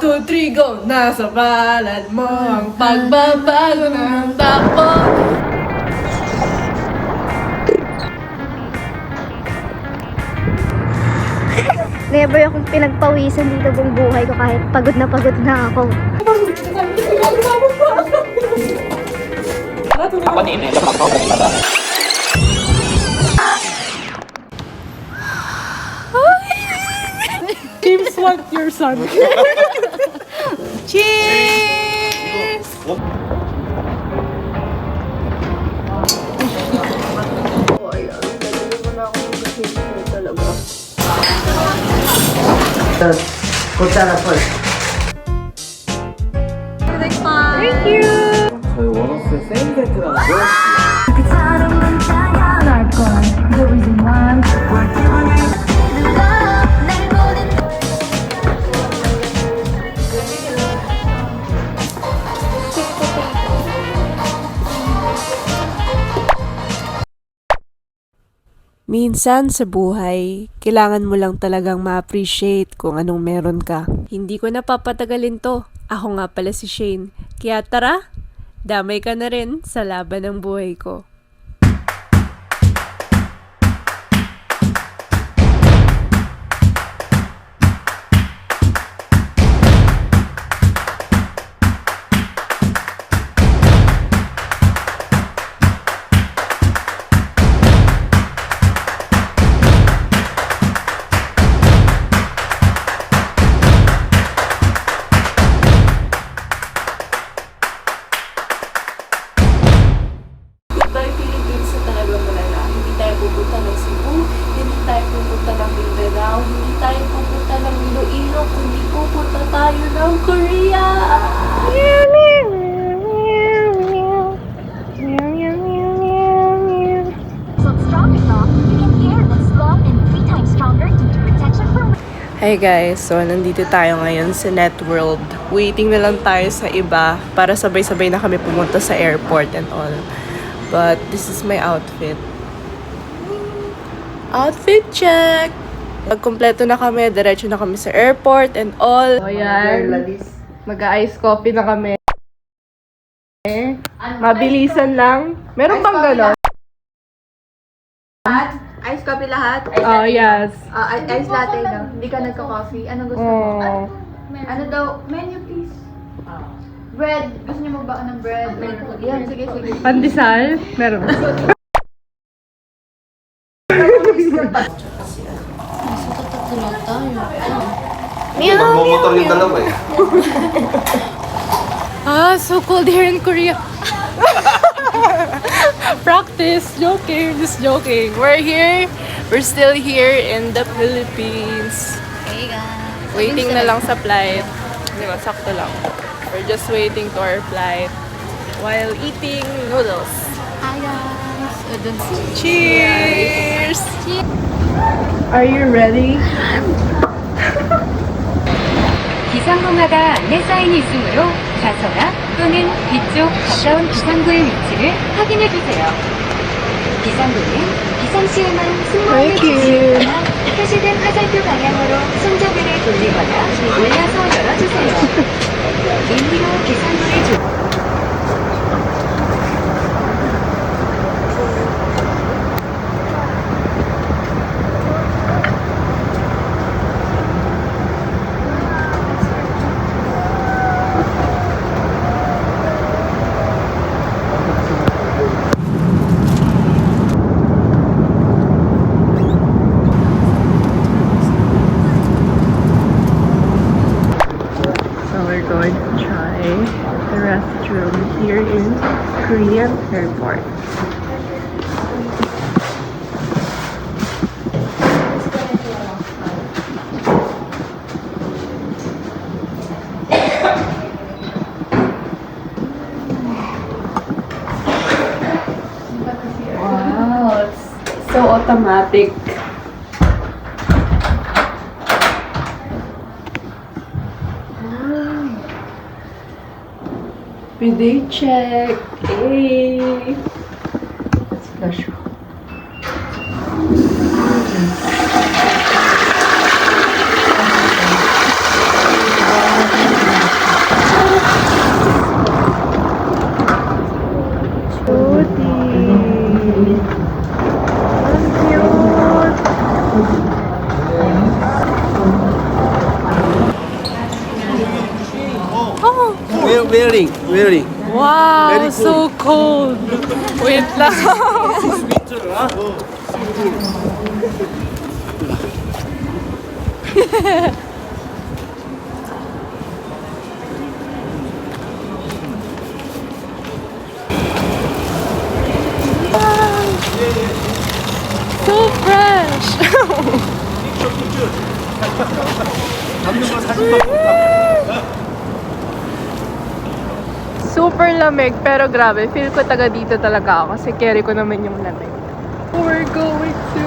2, 3, go! Nasa palad mo ang pagbabago ng takbo. Never akong pinagpawisan dito buong buhay ko kahit pagod na ako. Ako din eh. James want your son. Cheers! kutsara first. Thank you! 저희 원어스 세임 세트라는 거. Minsan sa buhay, kailangan mo lang talagang ma-appreciate kung anong meron ka. Hindi ko na papatagalin to. Ako nga pala si Shane. Kaya tara, damay ka na rin sa laban ng buhay ko. Goodbye Philippines na talagang malala. Hindi tayo pupunta ng Cebu, hindi tayo pupunta ng Mindanao, hindi tayo pupunta ng Iloilo, kundi pupunta tayo ng Korea! So strong enough, you can hear that's long and 3 times stronger due to protection from Hey guys, so nandito tayo ngayon sa Networld. Waiting na lang tayo sa iba para sabay-sabay na kami pumunta sa airport and all. But this is my outfit. Outfit check! Pagkompleto na kami, diretso na kami sa airport and all. So yan, mag-ice coffee na kami. Mabilisan lang. Meron bang gano'n? Ice coffee lahat? Oh, yes. Ice latte daw. Hindi ka nagka-coffee. Anong gusto mo? Oh. Ano daw? Menu please. Bread. Gusto niyo magbaka ng bread? Yan, sige. Pandesal? Meron. Magmumotor yung dalawa eh. So cold here in Korea. Practice. Joking. Just joking. We're still here in the Philippines. Hey guys! Waiting na lang sa flight. Di ba? Sakto lang. We're just waiting to our flight while eating noodles. Hi guys! Cheers! Are you ready? 기상공하가 안내사인이 있으므로 좌서나 또는 뒤쪽 가까운 기상구의 위치를 확인해주세요. 기상구는 비상시에만 승무원을 지시거나 표시된 화살표 방향으로 손잡이를 돌리거나 올려서 열어주세요. 임기로 기상구를 We're going to try the restroom here in Korean airport. Wow, it's so automatic. Bidet check. Hey. Let's flush. wearing. Wow, Very cool. so cold. Wait lang. So fresh. Super lamig, pero grabe, feel ko taga dito talaga ako kasi carry ko naman yung lamig. We're going to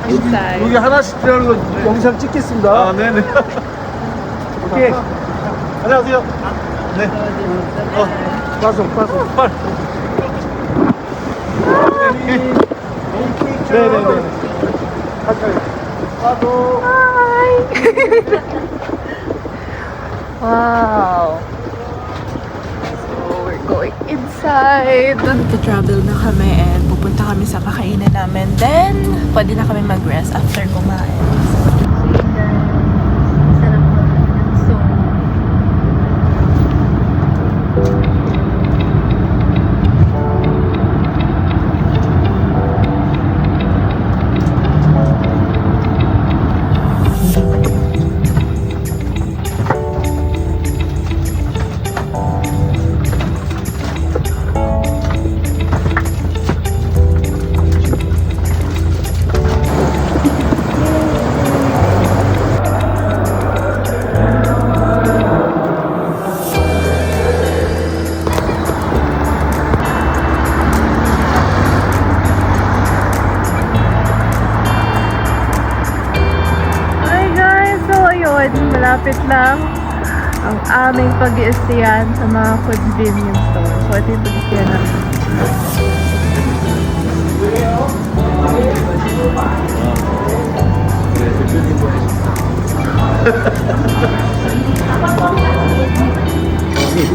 inside. 여기 하나씩 들어가는 거 영상 찍겠습니다. 아, 네네. 오케이. 안녕하세요. 네. 빠져. 빨. 네네네. 빠져. Wow. So, we're going inside. Nag-travel na kami and pupunta kami sa kakainan namin. Then, pwede na kami mag-rest after kumain. Hi guys! So ayun, malapit lang ang aming pag-iistiyan sa mga convenience store. So ito yung pag-iistiyan namin.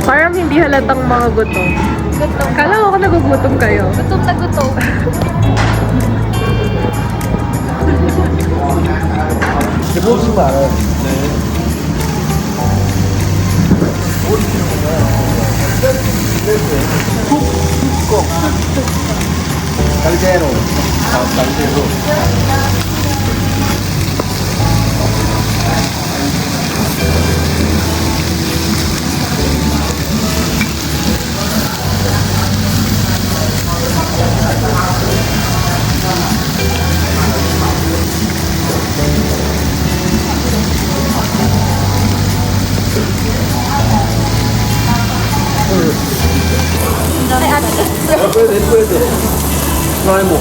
Parang hindi halatang mga gutom. Kala ko nagugutom kayo. Gutom na gutom. 해보시면 알아요. 쿡. 갈대로. 갈대로. puede. No hay mo.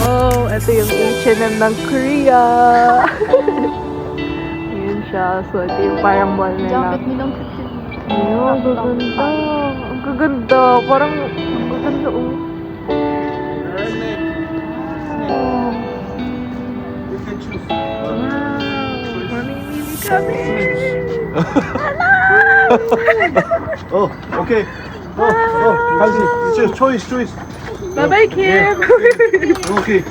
Oh, ito yung H&M ng Korea. Yun siya. So, ito yung parang mall nila. Jacket nilang Ayun, ang gaganda. Ang gaganda. Parang, ang gaganda. Oh. Wow. Mamimili kami. Oh, okay. 간식. choice. Bye-bye, Kim. Okay.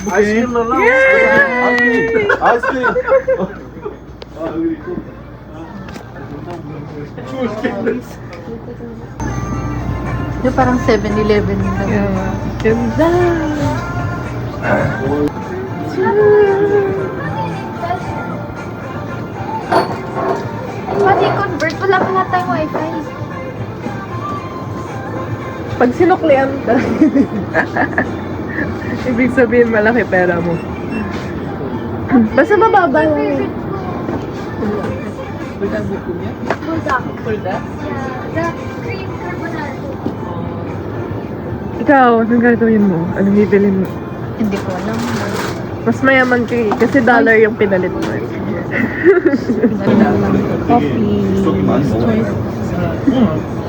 아이스크림 날라. Yay! 아이스크림. 아, 여기 있고. Yung parang 7-Eleven nila. Yeah. Ganda. Pwede convert. Wala pa nga tayong wifi. Pag sinuklian ka, ibig sabihin malaki pera mo. Basta mababa lang. Buldak. Buldak? Yeah. The cream carbonara. Ikaw, anong gagawin mo? Anong bibilin mo? Hindi ko alam. Mas mayaman ka eh, kasi dollar yung pinalit mo. Coffee.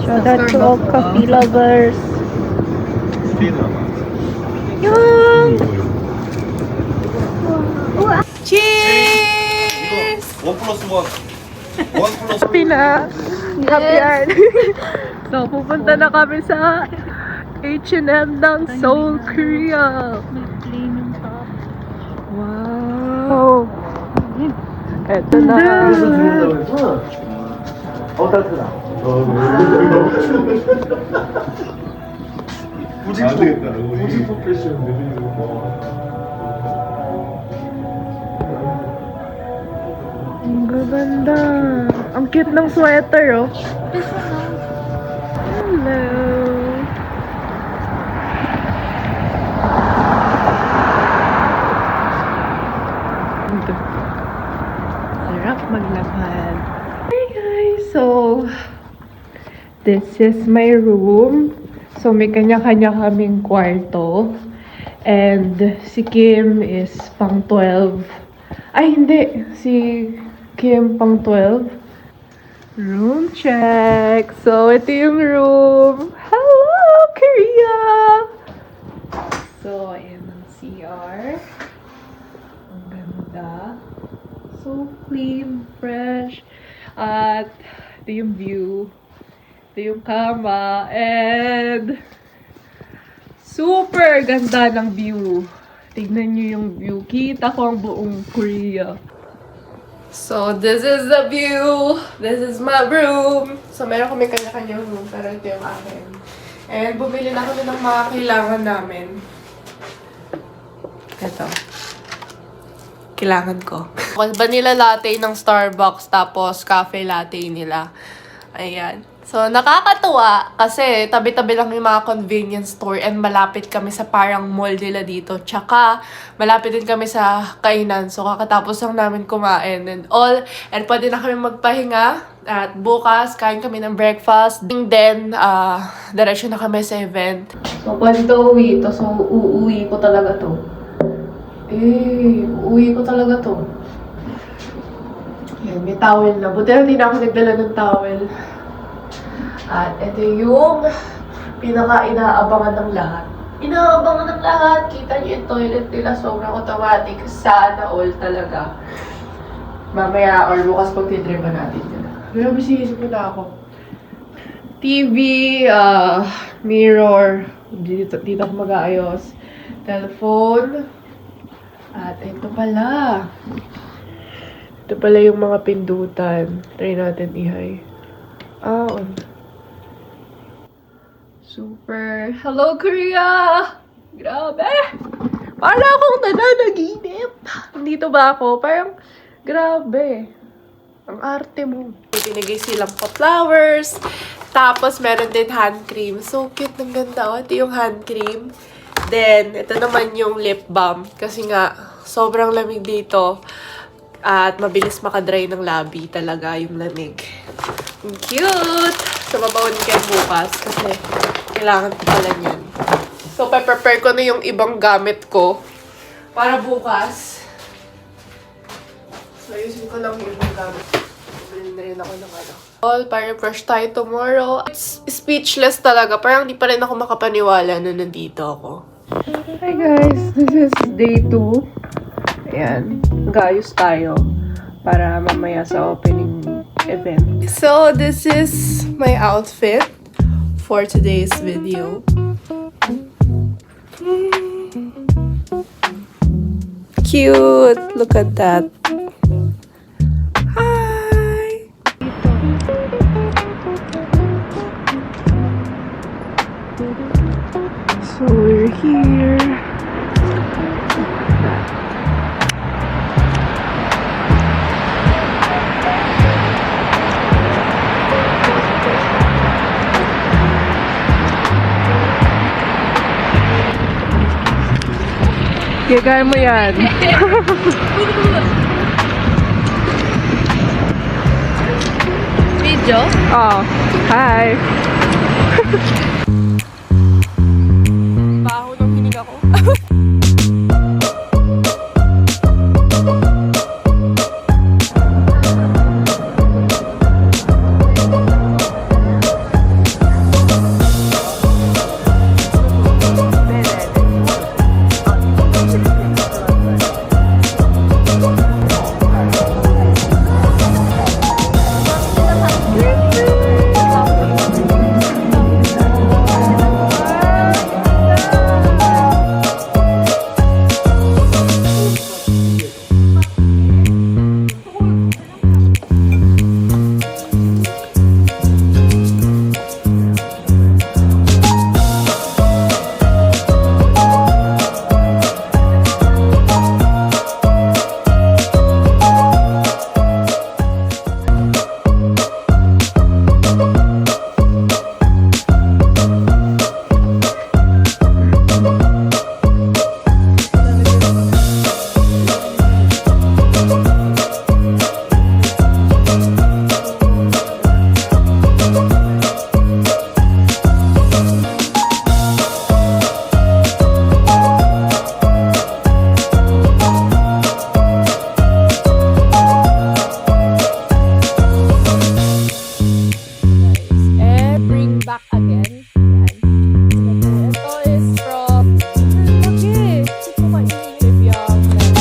Shout out to all coffee lovers. Yun! Cheers! 1+1. Happy na. Happy yan. So, pupunta na kami sa H&M ng Seoul, Korea. Wow! Eto na. 따뜻하다. 무지포 패션 내리고 Ang gaganda. Ang cute ng sweater, oh. Hello. Ito. Sarap maglakad. Hi guys! So, this is my room. So, may kanya-kanya kaming kwarto. And si Kim is pang 12. Ay, hindi. Si Kim pang 12. Room check. So, ito yung room. Hello, Korea! So, ayan ang CR. Ang ganda. So clean, fresh. At ito yung view. Ito yung kama. And super ganda ng view. Tignan nyo yung view. Kita ko ang buong Korea. So, this is the view. This is my room. So, meron kami kanya-kanyang room, pero ito yung akin. And bumili na kami ng mga kailangan namin. Ito. Kailangan ko. Vanilla latte ng Starbucks, tapos cafe latte nila. Ayan. So, nakakatuwa kasi tabi-tabi lang yung mga convenience store and malapit kami sa parang mall nila dito. Tsaka, malapit din kami sa kainan. So, kakatapos lang namin kumain and all. And pwede na kami magpahinga. At bukas, kain kami ng breakfast. And then, diretso na kami sa event. So, pwede to uwi ito. So, uuwi ko talaga to. Uuwi ko talaga to. Yan, may towel na. Buti na hindi na ako nagdala ng towel. At ito yung pinaka-inaabangan ng lahat. Inaabangan ng lahat. Kita niyo yung toilet nila. Sobrang automatic. Sana all talaga. Mamaya or bukas pag-titripan natin yun. Pero bisisip ko na ako. TV, mirror. Dito ako mag-aayos. Telephone. At ito pala. Ito pala yung mga pindutan. Try natin i-high. On. Super. Hello, Korea! Grabe! Para akong nananaginip. Nandito ba ako? Parang, grabe. Ang arte mo. Pinigay silang pa-flowers. Tapos, meron din hand cream. So cute, ng ganda. Oh. Ito yung hand cream. Then, ito naman yung lip balm. Kasi nga, sobrang lamig dito. At mabilis makadry ng labi talaga yung lamig. Ang cute! So, babawin kayo bukas kasi kailangan ko pala niyan. So, prepare ko na yung ibang gamit ko para bukas. So, ayusin ko lang yung ibang gamit. Bili na rin ako ng ano. Para fresh tayo tomorrow. It's speechless talaga. Parang hindi pa rin ako makapaniwala na nandito ako. Hi guys! This is day 2. Ayan. Gayos tayo para mamaya sa opening event. So, this is my outfit for today's video. Cute! Look at that. Hi! So, we're here. Gagawin mo yan. Video? Oh. Hi. Baho ng hinig ako.